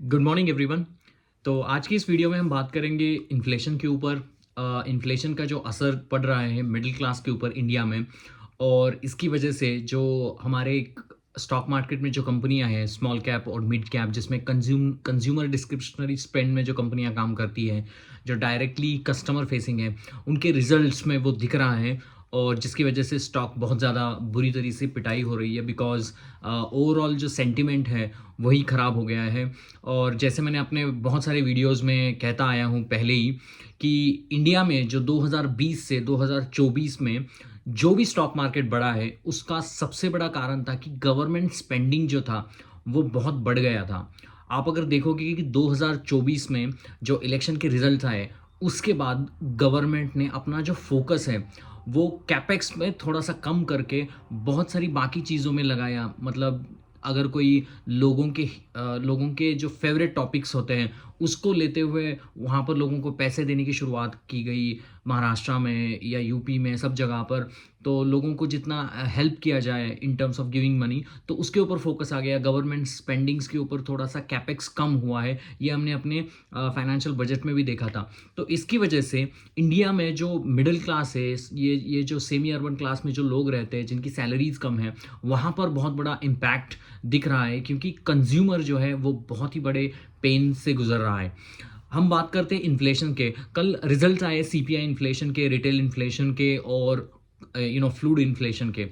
Good morning everyone. तो आज की इस वीडियो में हम बात करेंगे इन्फ्लेशन के ऊपर। इन्फ्लेशन का जो असर पड़ रहा है मिडिल क्लास के ऊपर इंडिया में, और इसकी वजह से जो हमारे स्टॉक मार्केट में जो कंपनियां हैं स्मॉल कैप और मिड कैप, जिसमें कंज्यूमर डिस्क्रिप्शनरी स्पेंड में जो कंपनियां काम करती हैं, जो डायरेक्टली कस्टमर फेसिंग है, उनके रिजल्ट्स में वो दिख रहा है। और जिसकी वजह से स्टॉक बहुत ज़्यादा बुरी तरीके से पिटाई हो रही है, बिकॉज ओवरऑल जो सेंटिमेंट है वही ख़राब हो गया है। और जैसे मैंने अपने बहुत सारे वीडियोस में कहता आया हूँ पहले ही, कि इंडिया में जो 2020 से 2024 में जो भी स्टॉक मार्केट बढ़ा है, उसका सबसे बड़ा कारण था कि गवर्नमेंट स्पेंडिंग जो था वो बहुत बढ़ गया था। आप अगर देखोगे कि 2024 में जो इलेक्शन के रिजल्ट आए, उसके बाद गवर्नमेंट ने अपना जो फोकस है वो कैपेक्स में थोड़ा सा कम करके बहुत सारी बाकी चीज़ों में लगाया। मतलब अगर कोई लोगों के जो फेवरेट टॉपिक्स होते हैं उसको लेते हुए वहाँ पर लोगों को पैसे देने की शुरुआत की गई, महाराष्ट्र में या यूपी में सब जगह पर। तो लोगों को जितना हेल्प किया जाए इन टर्म्स ऑफ गिविंग मनी, तो उसके ऊपर फोकस आ गया। गवर्नमेंट स्पेंडिंग्स के ऊपर थोड़ा सा कैपेक्स कम हुआ है, ये हमने अपने फाइनेंशियल बजट में भी देखा था। तो इसकी वजह से इंडिया में जो मिडिल क्लास है, ये जो सेमी अर्बन क्लास में जो लोग रहते हैं जिनकी सैलरीज कम है, वहाँ पर बहुत बड़ा इम्पैक्ट दिख रहा है, क्योंकि कंज्यूमर जो है वो बहुत ही बड़े पेन से गुजर रहा है। हम बात करते हैं इन्फ्लेशन के। कल रिजल्ट आए सीपीआई इन्फ्लेशन के, रिटेल इन्फ्लेशन के, और फूड इन्फ्लेशन के।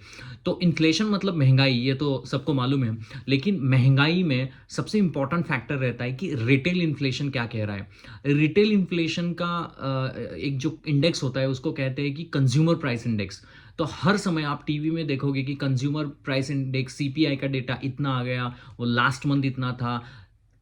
तो इन्फ्लेशन मतलब महंगाई, ये तो सबको मालूम है। लेकिन महंगाई में सबसे इंपॉर्टेंट फैक्टर रहता है कि रिटेल इन्फ्लेशन क्या कह रहा है। रिटेल इन्फ्लेशन का एक जो इंडेक्स होता है उसको कहते हैं कि कंज्यूमर प्राइस इंडेक्स। तो हर समय आप टीवी में देखोगे कि कंज्यूमर प्राइस इंडेक्स सीपीआई का डेटा इतना आ गया, वो लास्ट मंथ इतना था,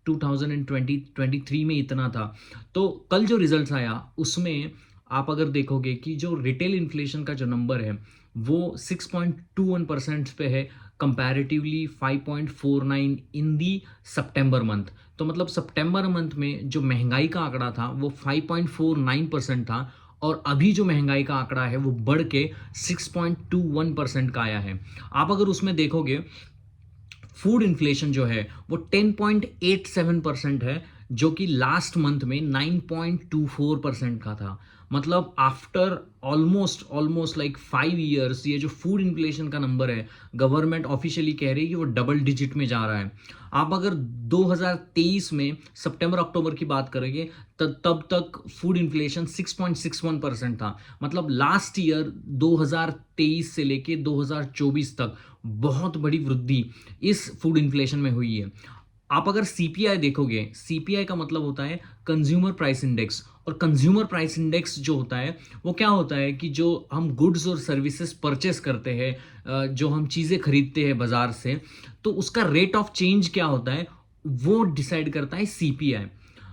2023 में इतना था। तो कल जो रिजल्ट्स आया उसमें आप अगर देखोगे कि जो रिटेल इन्फ्लेशन का जो नंबर है वो 6.21% पे है, कंपैरेटिवली 5.49 इन दी सितंबर मंथ। तो मतलब सितंबर मंथ में जो महंगाई का आंकड़ा था वो 5.49% था, और अभी जो महंगाई का आंकड़ा है वो बढ़ के 6.21% का आया है। आप अगर उसमें देखोगे फूड इन्फ्लेशन जो है वो 10.87% है, जो कि लास्ट मंथ में 9.24% का था। मतलब आफ्टर ऑलमोस्ट लाइक 5 इयर्स ये जो फूड इन्फ्लेशन का नंबर है, गवर्नमेंट ऑफिशियली कह रही है कि वो डबल डिजिट में जा रहा है। आप अगर 2023 में सितंबर अक्टूबर की बात करेंगे तब तक फूड इन्फ्लेशन 6.61% था। मतलब लास्ट ईयर 2023 से लेके 2024 तक बहुत बड़ी वृद्धि इस फूड इन्फ्लेशन में हुई है। आप अगर सीपीआई देखोगे, सीपीआई का मतलब होता है कंज्यूमर प्राइस इंडेक्स। और कंज्यूमर प्राइस इंडेक्स जो होता है वो क्या होता है कि जो हम गुड्स और सर्विसेज परचेस करते हैं, जो हम चीज़ें खरीदते हैं बाजार से, तो उसका रेट ऑफ चेंज क्या होता है वो डिसाइड करता है सीपीआई।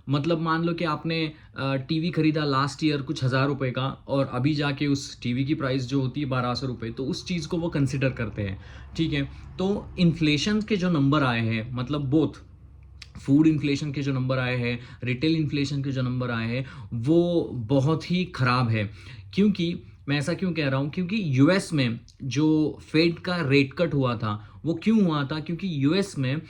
मतलब मान लो कि आपने टीवी खरीदा लास्ट ईयर कुछ 1,000 रुपए का, और अभी जाके उस टीवी की प्राइस जो होती है 1,200 रुपये, तो उस चीज़ को वो कंसिडर करते हैं। ठीक है। तो इन्फ्लेशन के जो नंबर आए हैं, मतलब बोथ फूड इन्फ्लेशन के जो नंबर आए हैं, रिटेल इन्फ्लेशन के जो नंबर आए हैं, वो बहुत ही ख़राब है। क्योंकि मैं ऐसा क्यों कह रहा हूँ, क्योंकि यूएस में जो फेड का रेट कट हुआ था वो क्यों हुआ था, क्योंकि यूएस में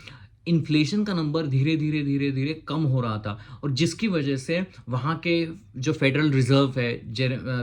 इन्फ्लेशन का नंबर धीरे धीरे धीरे धीरे कम हो रहा था, और जिसकी वजह से वहाँ के जो फेडरल रिजर्व है,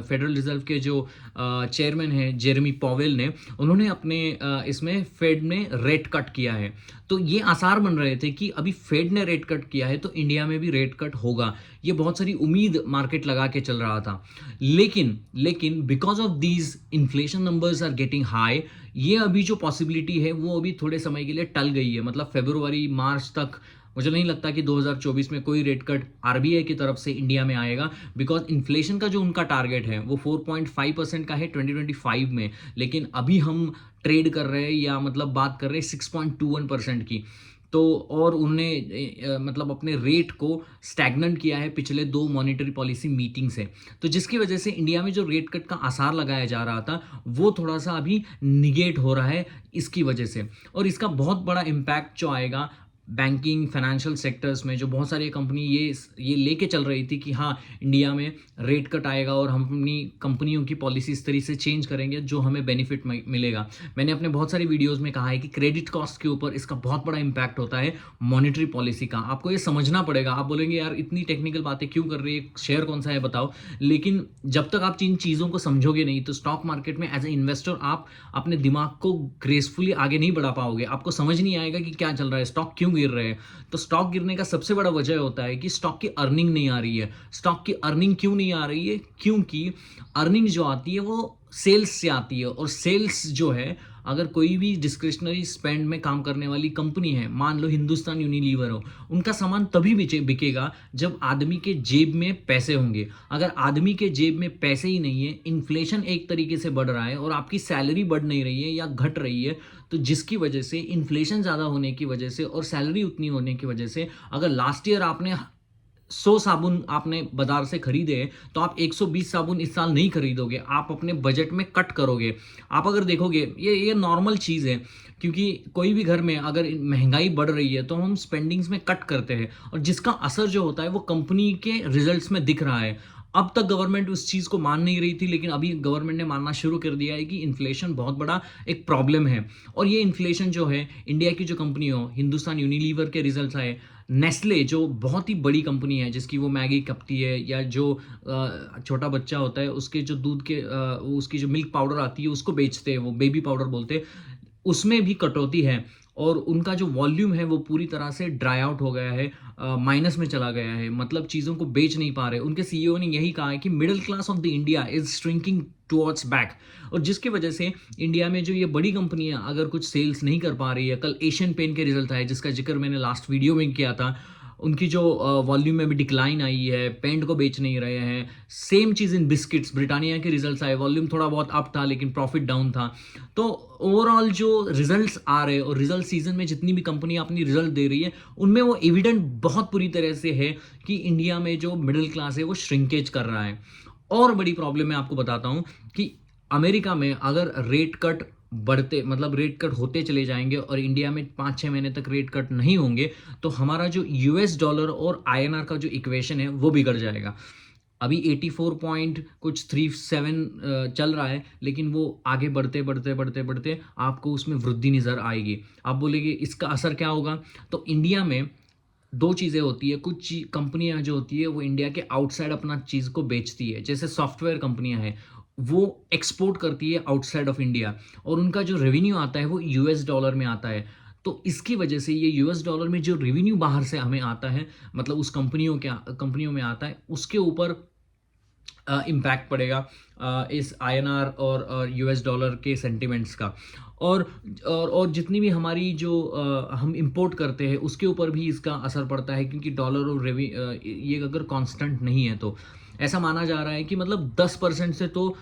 फेडरल रिजर्व के जो चेयरमैन है जेरेमी पॉवेल ने, उन्होंने अपने इसमें फेड में रेट कट किया है। तो ये आसार बन रहे थे कि अभी फेड ने रेट कट किया है तो इंडिया में भी रेट कट होगा, ये बहुत सारी उम्मीद मार्केट लगा के चल रहा था। लेकिन because of these inflation numbers are getting high, ये अभी जो पॉसिबिलिटी है वो अभी थोड़े समय के लिए टल गई है। मतलब फरवरी मार्च तक मुझे नहीं लगता कि 2024 में कोई रेट कट आरबीआई की तरफ से इंडिया में आएगा, बिकॉज इन्फ्लेशन का जो उनका टारगेट है वो 4.5% का है 2025 में। लेकिन अभी हम ट्रेड कर रहे हैं, या मतलब बात कर रहे हैं 6.21% की। तो और उन्होंने मतलब अपने रेट को स्टैग्नेंट किया है पिछले 2 मॉनेटरी पॉलिसी मीटिंग से। तो जिसकी वजह से इंडिया में जो रेट कट का आसार लगाया जा रहा था वो थोड़ा सा अभी निगेट हो रहा है इसकी वजह से। और इसका बहुत बड़ा इम्पैक्ट जो आएगा बैंकिंग फाइनेंशियल सेक्टर्स में जो बहुत सारी कंपनी ये लेके चल रही थी कि हाँ इंडिया में रेट कट आएगा और हम अपनी कंपनियों की पॉलिसी इस तरीके से चेंज करेंगे जो हमें बेनिफिट मिलेगा। मैंने अपने बहुत सारी वीडियोस में कहा है कि क्रेडिट कॉस्ट के ऊपर इसका बहुत बड़ा इंपैक्ट होता है मॉनेटरी पॉलिसी का। आपको ये समझना पड़ेगा। आप बोलेंगे यार इतनी टेक्निकल बातें क्यों कर रही है, शेयर कौन सा है बताओ, लेकिन जब तक आप इन चीज़ों को समझोगे नहीं तो स्टॉक मार्केट में एज ए इन्वेस्टर आप अपने दिमाग को ग्रेसफुली आगे नहीं बढ़ा पाओगे। आपको समझ नहीं आएगा कि क्या चल रहा है, स्टॉक क्यों गिर रहे हैं। तो स्टॉक गिरने का सबसे बड़ा वजह होता है कि स्टॉक की अर्निंग नहीं आ रही है। स्टॉक की अर्निंग क्यों नहीं आ रही है? क्योंकि अर्निंग जो आती है वो सेल्स से आती है, और सेल्स जो है अगर कोई भी डिस्क्रिशनरी स्पेंड में काम करने वाली कंपनी है, मान लो हिंदुस्तान यूनिलीवर हो, उनका सामान तभी बिकेगा जब आदमी के जेब में पैसे होंगे। अगर आदमी के जेब में पैसे ही नहीं है, इन्फ्लेशन एक तरीके से बढ़ रहा है और आपकी सैलरी बढ़ नहीं रही है या घट रही है, तो जिसकी वजह से इन्फ्लेशन ज़्यादा होने की वजह से और सैलरी उतनी होने की वजह से अगर लास्ट ईयर आपने 100 साबुन आपने बाजार से खरीदे तो आप 120 साबुन इस साल नहीं खरीदोगे, आप अपने बजट में कट करोगे। आप अगर देखोगे ये नॉर्मल चीज़ है, क्योंकि कोई भी घर में अगर महंगाई बढ़ रही है तो हम स्पेंडिंग्स में कट करते हैं, और जिसका असर जो होता है वो कंपनी के रिजल्ट्स में दिख रहा है। अब तक गवर्नमेंट उस चीज़ को मान नहीं रही थी, लेकिन अभी गवर्नमेंट ने मानना शुरू कर दिया है कि इन्फ्लेशन बहुत बड़ा एक प्रॉब्लम है। और ये इन्फ्लेशन जो है, इंडिया की जो कंपनी हो, हिंदुस्तान यूनिलीवर के रिजल्ट्स आए, नेस्ले जो बहुत ही बड़ी कंपनी है जिसकी वो मैगी कपती है, या जो छोटा बच्चा होता है उसके जो दूध के उसकी जो मिल्क पाउडर आती है उसको बेचते हैं, वो बेबी पाउडर बोलते हैं, उसमें भी कटौती है। और उनका जो वॉल्यूम है वो पूरी तरह से ड्राई आउट हो गया है, माइनस में चला गया है, मतलब चीज़ों को बेच नहीं पा रहे। उनके सीईओ ने यही कहा है कि middle class of the India is shrinking towards back, और जिसकी वजह से इंडिया में जो ये बड़ी कंपनियां अगर कुछ सेल्स नहीं कर पा रही है, कल एशियन पेंट के रिजल्ट आए जिसका जिक्र मैंने लास्ट वीडियो में किया था, उनकी जो वॉल्यूम में भी डिक्लाइन आई है, पेंट को बेच नहीं रहे हैं। सेम चीज़ इन बिस्किट्स, ब्रिटानिया के रिजल्ट्स आए, वॉल्यूम थोड़ा बहुत अप था लेकिन प्रॉफिट डाउन था। तो ओवरऑल जो रिजल्ट्स आ रहे हैं और रिजल्ट सीजन में जितनी भी कंपनियां अपनी रिजल्ट दे रही है उनमें वो एविडेंट बहुत बुरी तरह से है कि इंडिया में जो मिडिल क्लास है वो श्रिंकेज कर रहा है। और बड़ी प्रॉब्लम मैं आपको बताता हूँ कि अमेरिका में अगर रेट कट बढ़ते, मतलब रेट कट होते चले जाएंगे और इंडिया में 5-6 महीने तक रेट कट नहीं होंगे, तो हमारा जो यूएस डॉलर और आईएनआर का जो इक्वेशन है वो बिगड़ जाएगा। अभी 84 पॉइंट कुछ 37 चल रहा है, लेकिन वो आगे बढ़ते बढ़ते बढ़ते बढ़ते आपको उसमें वृद्धि नज़र आएगी। आप बोलेंगे इसका असर क्या होगा? तो इंडिया में दो चीज़ें होती है, कुछ कंपनियां जो होती है वो इंडिया के आउटसाइड अपना चीज़ को बेचती है, जैसे सॉफ्टवेयर कंपनियां हैं वो एक्सपोर्ट करती है आउटसाइड ऑफ इंडिया, और उनका जो रेवेन्यू आता है वो यूएस डॉलर में आता है। तो इसकी वजह से ये यूएस डॉलर में जो रेवेन्यू बाहर से हमें आता है, मतलब उस कंपनियों में आता है, उसके ऊपर इम्पैक्ट पड़ेगा इस आईएनआर और यूएस डॉलर के सेंटिमेंट्स का। और जितनी भी हमारी जो हम इंपोर्ट करते हैं उसके ऊपर भी इसका असर पड़ता है, क्योंकि डॉलर और ये अगर कांस्टेंट नहीं है तो ऐसा माना जा रहा है कि मतलब 10% से तो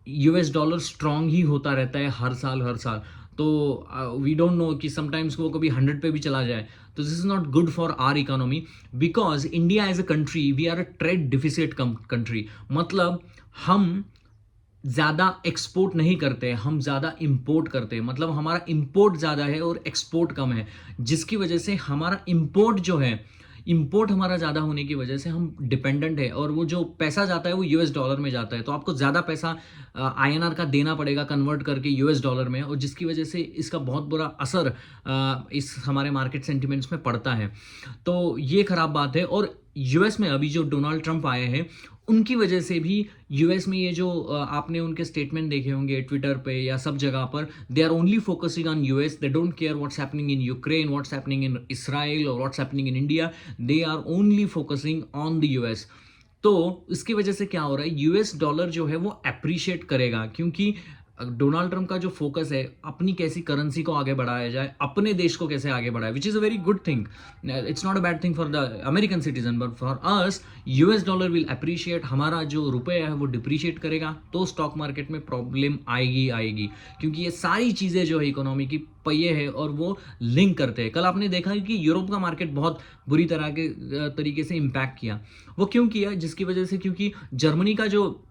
यूएस डॉलर स्ट्रांग ही होता रहता है हर साल हर साल। तो वी डोंट नो कि समटाइम्स वो कभी 100 पे भी चला जाए। तो this is not good for our economy, because India as a country we are a trade deficit country. मतलब हम ज़्यादा एक्सपोर्ट नहीं करते, हम ज़्यादा इंपोर्ट करते हैं, मतलब हमारा इंपोर्ट ज़्यादा है और एक्सपोर्ट कम है, जिसकी वजह से हमारा इंपोर्ट जो है, इंपोर्ट हमारा ज़्यादा होने की वजह से हम डिपेंडेंट है, और वो जो पैसा जाता है वो यूएस डॉलर में जाता है, तो आपको ज़्यादा पैसा आईएनआर का देना पड़ेगा कन्वर्ट करके यूएस डॉलर में, और जिसकी वजह से इसका बहुत बुरा असर इस हमारे मार्केट सेंटिमेंट्स में पड़ता है। तो ये ख़राब बात है। और यूएस में अभी जो डोनाल्ड ट्रंप आए हैं उनकी वजह से भी यूएस में ये जो आपने उनके स्टेटमेंट देखे होंगे ट्विटर पे या सब जगह पर, they are only focusing on US, they don't care what's happening in Ukraine, what's happening in Israel और what's happening in India, they are only focusing on the US. तो इसकी वजह से क्या हो रहा है, यूएस डॉलर जो है वो अप्रिशिएट करेगा, क्योंकि डोनाल्ड ट्रंप का जो फोकस है अपनी कैसी करेंसी को आगे बढ़ाया जाए, अपने देश को कैसे आगे बढ़ाए, which is a very good thing. It's not a bad thing for the American citizen, but for us US dollar will appreciate, हमारा जो रुपये है वो डिप्रिशिएट करेगा, तो स्टॉक मार्केट में प्रॉब्लम आएगी, क्योंकि ये सारी चीज़ें जो है इकोनॉमी की पहिए है और वो लिंक करते हैं। कल आपने देखा कि यूरोप का मार्केट बहुत बुरी तरह के तरीके से इम्पैक्ट किया। वो क्यों किया? जिसकी वजह से, क्योंकि जर्मनी का जो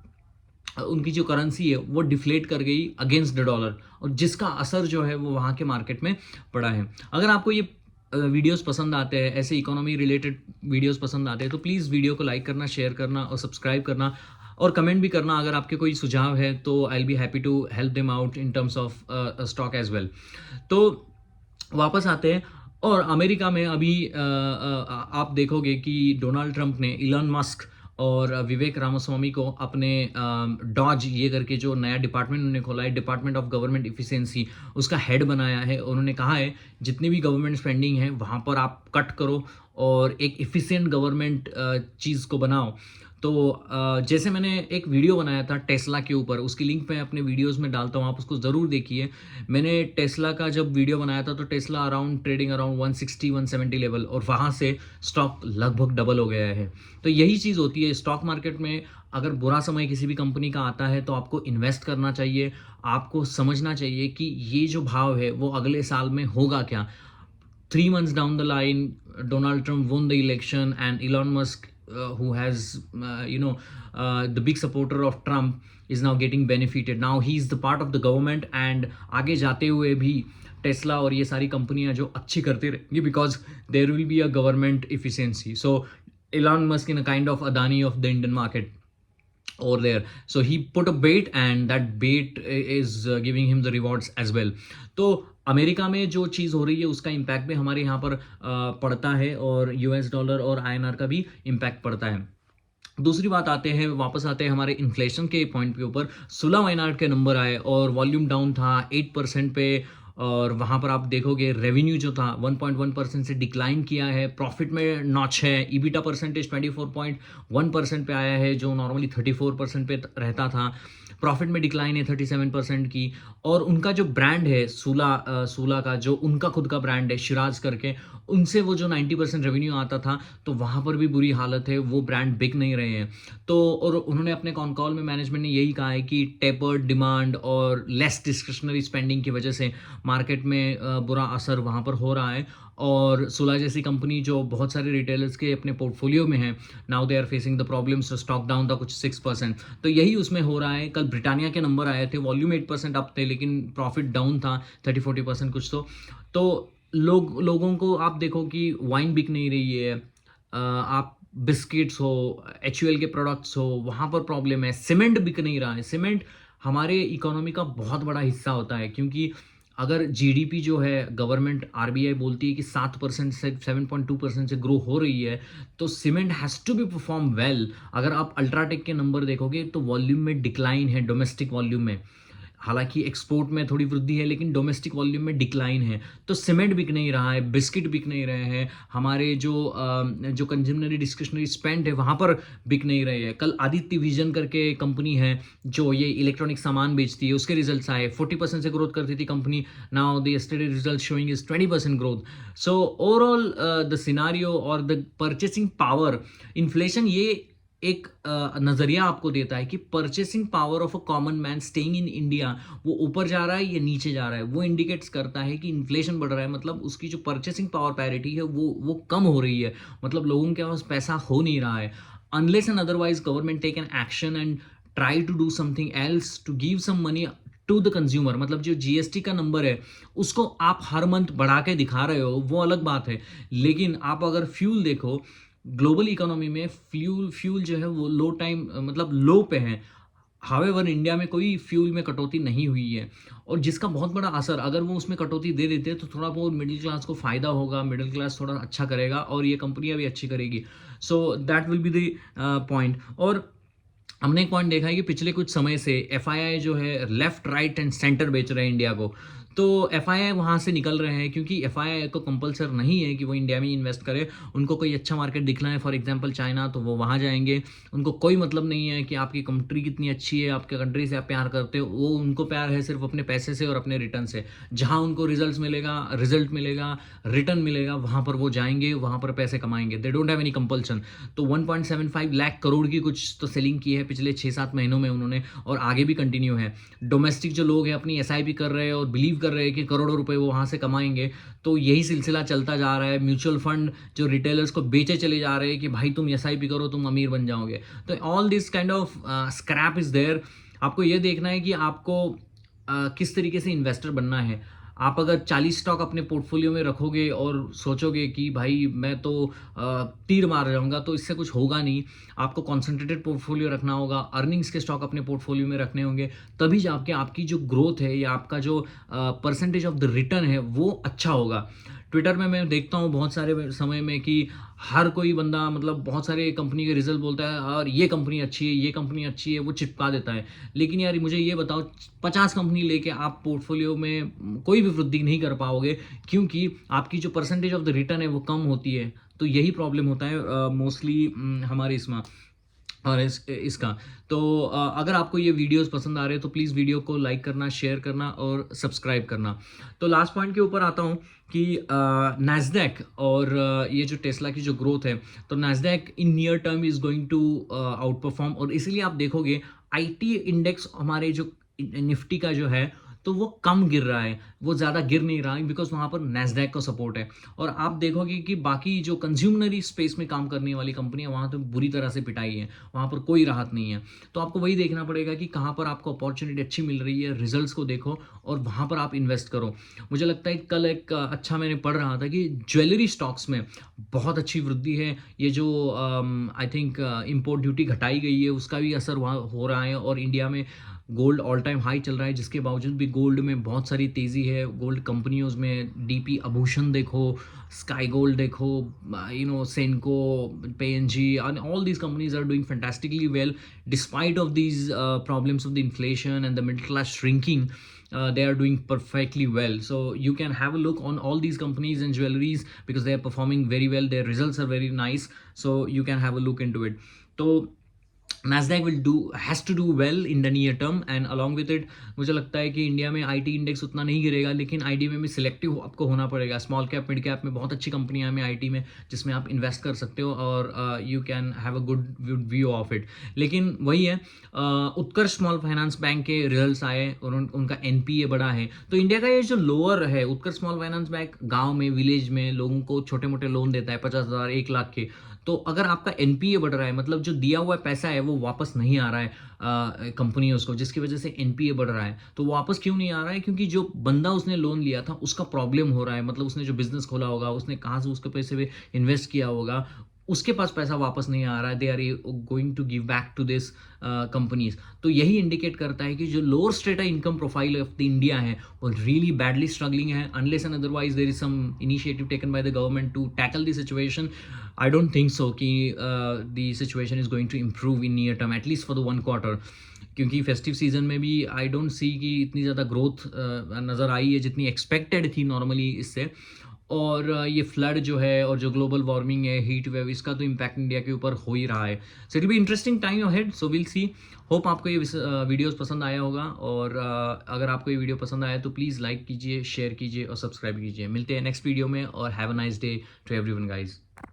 उनकी जो करेंसी है वो डिफ्लेट कर गई अगेंस्ट द डॉलर, और जिसका असर जो है वो वहाँ के मार्केट में पड़ा है। अगर आपको ये वीडियोस पसंद आते हैं, ऐसे इकोनॉमी रिलेटेड वीडियोस पसंद आते हैं, तो प्लीज़ वीडियो को लाइक करना, शेयर करना और सब्सक्राइब करना और कमेंट भी करना। अगर आपके कोई सुझाव है तो I will be happy to help them out in terms of stock as well. तो वापस आते हैं, और अमेरिका में अभी आप देखोगे कि डोनाल्ड ट्रंप ने इलॉन मस्क और विवेक रामास्वामी को अपने डॉज ये करके जो नया डिपार्टमेंट उन्होंने खोला है, डिपार्टमेंट ऑफ गवर्नमेंट इफिशिएंसी, उसका हेड बनाया है। उन्होंने कहा है जितनी भी गवर्नमेंट स्पेंडिंग है वहाँ पर आप कट करो और एक इफ़िशिएंट गवर्नमेंट चीज़ को बनाओ। तो जैसे मैंने एक वीडियो बनाया था टेस्ला के ऊपर, उसकी लिंक मैं अपने वीडियोस में डालता हूँ, आप उसको ज़रूर देखिए। मैंने टेस्ला का जब वीडियो बनाया था तो Tesla around trading around 160 170 level, और वहाँ से स्टॉक लगभग डबल हो गया है। तो यही चीज़ होती है स्टॉक मार्केट में। अगर बुरा समय किसी भी कंपनी का आता है तो आपको इन्वेस्ट करना चाहिए, आपको समझना चाहिए कि ये जो भाव है वो अगले साल में होगा क्या। 3 months down the line, Donald Trump won the election, and Elon Musk, who has, the big supporter of Trump, is now getting benefited. Now he is the part of the government, and आगे जाते हुए भी Tesla और ये सारी कंपनियां जो अच्छी करते रहेंगी, because there will be a government efficiency. So Elon Musk in a kind of Adani of the Indian market over there. So he put a bait, and that bait is giving him the rewards as well. तो America में जो चीज़ हो रही है उसका impact भी हमारे यहाँ पर पड़ता है, और यूएस डॉलर और आईएनआर का भी इम्पैक्ट पड़ता है. दूसरी बात आते हैं, वापस आते हैं हमारे इन्फ्लेशन के पॉइंट के ऊपर. 16 वायनाड के नंबर आए और वॉल्यूम डाउन था 8% पे, और वहाँ पर आप देखोगे रेवेन्यू जो था 1.1% से डिक्लाइन किया है. प्रॉफिट में नॉच है. ईबिटा परसेंटेज 24.1% पे आया है, जो नॉर्मली 34% पे रहता था. प्रॉफिट में डिक्लाइन है 37% की. और उनका जो ब्रांड है सूला का, जो उनका खुद का ब्रांड है शिराज करके, उनसे वो जो 90% रेवेन्यू आता था, तो वहाँ पर भी बुरी हालत है, वो ब्रांड बिक नहीं रहे हैं. तो और उन्होंने अपने कॉन कॉल में मैनेजमेंट ने यही कहा है कि टेपर्ड डिमांड और लेस डिस्क्रिशनरी स्पेंडिंग की वजह से मार्केट में बुरा असर वहाँ पर हो रहा है. और सुला जैसी कंपनी जो बहुत सारे रिटेलर्स के अपने पोर्टफोलियो में है, now they are facing the problems. Stock down था कुछ 6%, तो यही उसमें हो रहा है. कल ब्रिटानिया के नंबर आए थे, वॉल्यूम 8% अप थे, लेकिन प्रॉफिट डाउन था 30-40% कुछ. तो लोगों को आप देखो कि वाइन बिक नहीं रही है, आप बिस्किट्स हो, HUL के प्रोडक्ट्स हो, वहाँ पर प्रॉब्लम है. सीमेंट बिक नहीं रहा है. सीमेंट हमारे इकोनॉमी का बहुत बड़ा हिस्सा होता है, क्योंकि अगर जीडीपी जो है, गवर्नमेंट आरबीआई बोलती है कि 7% से 7.2% से ग्रो हो रही है, तो cement has to be perform well. अगर आप अल्ट्राटेक के नंबर देखोगे तो वॉल्यूम में डिक्लाइन है, डोमेस्टिक वॉल्यूम में. हालांकि एक्सपोर्ट में थोड़ी वृद्धि है, लेकिन डोमेस्टिक वॉल्यूम में डिक्लाइन है. तो सीमेंट बिक नहीं रहा है, बिस्किट बिक नहीं रहे हैं, हमारे जो कंज्यूमरी डिस्क्रिशनरी स्पेंड है वहाँ पर बिक नहीं रहे हैं. कल आदित्य विजन करके कंपनी है जो ये इलेक्ट्रॉनिक सामान बेचती है, उसके रिजल्ट्स आए. 40% से ग्रोथ करती थी company, now the yesterday result showing is 20% growth. So overall the scenario और द परचेसिंग पावर, इन्फ्लेशन ये एक नज़रिया आपको देता है कि purchasing power of a common man staying in India, वो ऊपर जा रहा है या नीचे जा रहा है. वो इंडिकेट्स करता है कि इन्फ्लेशन बढ़ रहा है, मतलब उसकी जो परचेसिंग पावर पैरिटी है वो कम हो रही है, मतलब लोगों के पास पैसा हो नहीं रहा है. Unless and otherwise government take an action and try to do something else to give some money to the consumer. मतलब जो जीएसटी का नंबर है उसको आप हर मंथ बढ़ा के दिखा रहे हो, वो अलग बात है. लेकिन आप अगर फ्यूल देखो, ग्लोबल इकोनॉमी में फ्यूल जो है वो लो टाइम, मतलब लो पे है. हावेवर इंडिया में कोई फ्यूल में कटौती नहीं हुई है, और जिसका बहुत बड़ा असर, अगर वो उसमें कटौती दे देते हैं तो थोड़ा बहुत मिडिल क्लास को फ़ायदा होगा, मिडिल क्लास थोड़ा अच्छा करेगा और ये कंपनियां भी अच्छी करेगी. So that will be the point. और हमने एक पॉइंट देखा है कि पिछले कुछ समय से एफआईआई जो है लेफ्ट राइट एंड सेंटर बेच रहे हैं इंडिया को. तो एफआईआई वहाँ से निकल रहे हैं, क्योंकि एफआईआई को कंपलसर नहीं है कि वो इंडिया में इन्वेस्ट करे. उनको कोई अच्छा मार्केट दिखना है, फॉर एग्जांपल चाइना, तो वो वहाँ जाएंगे. उनको कोई मतलब नहीं है कि आपकी कंट्री कितनी अच्छी है, आपके कंट्री से आप प्यार करते हो. वो उनको प्यार है सिर्फ अपने पैसे से और अपने रिटर्न से. जहाँ उनको रिजल्ट मिलेगा, रिटर्न मिलेगा, वहाँ पर वो जाएंगे, वहाँ पर पैसे कमाएंगे. They don't have any compulsion. तो 1.75 लाख करोड़ की कुछ तो सेलिंग की है पिछले 6-7 महीनों में उन्होंने, और आगे भी कंटिन्यू है. डोमेस्टिक जो लोग हैं अपनी SIP कर रहे हैं और बिलीव कर रहे हैं कि करोड़ों रुपए वो वहाँ से कमाएंगे. तो यही सिलसिला चलता जा रहा है. म्यूचुअल फंड जो रिटेलर्स को बेचे चले जा रहे हैं कि भाई तुम SIP करो, तुम अमीर बन जाओगे. तो all this kind of scrap is there. आपको ये देखना है कि आपको किस तरीके से इन्वेस्टर बनना है. आप अगर 40 स्टॉक अपने पोर्टफोलियो में रखोगे और सोचोगे कि भाई मैं तो तीर मार जाऊँगा, तो इससे कुछ होगा नहीं। आपको कॉन्सन्ट्रेटेड पोर्टफोलियो रखना होगा, अर्निंग्स के स्टॉक अपने पोर्टफोलियो में रखने होंगे, तभी जाके आपकी जो ग्रोथ है या आपका जो परसेंटेज ऑफ द रिटर्न है वो अच्छा होगा। ट्विटर में मैं देखता हूँ बहुत सारे समय में कि हर कोई बंदा मतलब बहुत सारे कंपनी के रिजल्ट बोलता है और ये कंपनी अच्छी है, ये कंपनी अच्छी है, वो चिपका देता है। लेकिन यार मुझे ये बताओ, 50 कंपनी लेके आप पोर्टफोलियो में कोई भी वृद्धि नहीं कर पाओगे, क्योंकि आपकी जो परसेंटेज ऑफ द रिटर्न है वो कम होती है। तो यही प्रॉब्लम होता है मोस्टली हमारे इसमें और इसका। तो अगर आपको ये वीडियोस पसंद आ रहे हैं तो प्लीज़ वीडियो को लाइक करना, शेयर करना और सब्सक्राइब करना। तो लास्ट पॉइंट के ऊपर आता हूँ कि नैस्डैक और ये जो टेस्ला की जो ग्रोथ है, तो Nasdaq in near term is going to outperform, और इसीलिए आप देखोगे आईटी इंडेक्स हमारे जो निफ्टी का जो है तो वो कम गिर रहा है, वो ज़्यादा गिर नहीं रहा है, बिकॉज वहाँ पर नैस्डैक का सपोर्ट है। और आप देखोगे कि बाकी जो कंज्यूमरी स्पेस में काम करने वाली कंपनियां, वहाँ तो बुरी तरह से पिटाई है, वहाँ पर कोई राहत नहीं है। तो आपको वही देखना पड़ेगा कि कहाँ पर आपको अपॉर्चुनिटी अच्छी मिल रही है, रिजल्ट्स को देखो और वहाँ पर आप इन्वेस्ट करो। मुझे लगता है कल एक अच्छा मैंने पढ़ रहा था कि ज्वेलरी स्टॉक्स में बहुत अच्छी वृद्धि है। ये जो आई थिंक इम्पोर्ट ड्यूटी घटाई गई है उसका भी असर वहाँ हो रहा है, और इंडिया में गोल्ड ऑल टाइम हाई चल रहा है, जिसके बावजूद भी गोल्ड में बहुत सारी तेज़ी है। गोल्ड कंपनियों में डीपी आभूषण देखो, स्काई गोल्ड देखो, सेनको, PNG, and all these companies are doing fantastically well despite of these problems of the inflation and the middle class shrinking. They are doing perfectly well, so you can have a look on all these companies and jewelries because they are performing very well, their results are very nice, so you can have a look into it. So Nasdaq has to do well in the near term, and along with it मुझे लगता है कि India में IT index उतना नहीं गिरेगा, लेकिन IT में भी सिलेक्टिव आपको होना पड़ेगा। स्मॉल कैप, मिड कैप में बहुत अच्छी कंपनियां हैं आईटी में जिसमें आप इन्वेस्ट कर सकते हो, और you can have a good view of it. लेकिन वही है, उत्कर्ष स्मॉल फाइनेंस बैंक के रिजल्ट्स आए और उनका एनपीए बढ़ा है। तो इंडिया का ये जो लोअर है, उत्कर्ष स्मॉल फाइनेंस बैंक गाँव में, विलेज में लोगों को छोटे मोटे लोन देता है 50,000 1 लाख के। तो अगर आपका एनपीए बढ़ रहा है, मतलब जो दिया हुआ पैसा है वो वापस नहीं आ रहा है कंपनियों को, जिसकी वजह से एनपीए बढ़ रहा है। तो वापस क्यों नहीं आ रहा है? क्योंकि जो बंदा उसने लोन लिया था उसका प्रॉब्लम हो रहा है, मतलब उसने जो बिजनेस खोला होगा, उसने कहाँ से उसके पैसे पे इन्वेस्ट किया होगा, उसके पास पैसा वापस नहीं आ रहा है। They are going to give back to this companies. तो यही इंडिकेट करता है कि जो lower strata income profile of the India है वो रियली बैडली स्ट्रगलिंग है, unless and otherwise there is some initiative taken by the government to tackle the situation. I don't think so कि the situation is going to improve in near term, at least for the 1 quarter, क्योंकि festive season में भी I don't see कि इतनी ज़्यादा growth नज़र आई है जितनी एक्सपेक्टेड थी नॉर्मली इससे। और ये फ्लड जो है और जो ग्लोबल वार्मिंग है, हीट वेव, इसका तो इम्पैक्ट इंडिया के ऊपर हो ही रहा है। So it will be interesting time ahead, so will see. Hope आपको ये वीडियोस पसंद आया होगा, और अगर आपको ये वीडियो पसंद आया तो प्लीज़ लाइक कीजिए, शेयर कीजिए और सब्सक्राइब कीजिए। मिलते हैं नेक्स्ट वीडियो में, और have a nice day to everyone guys.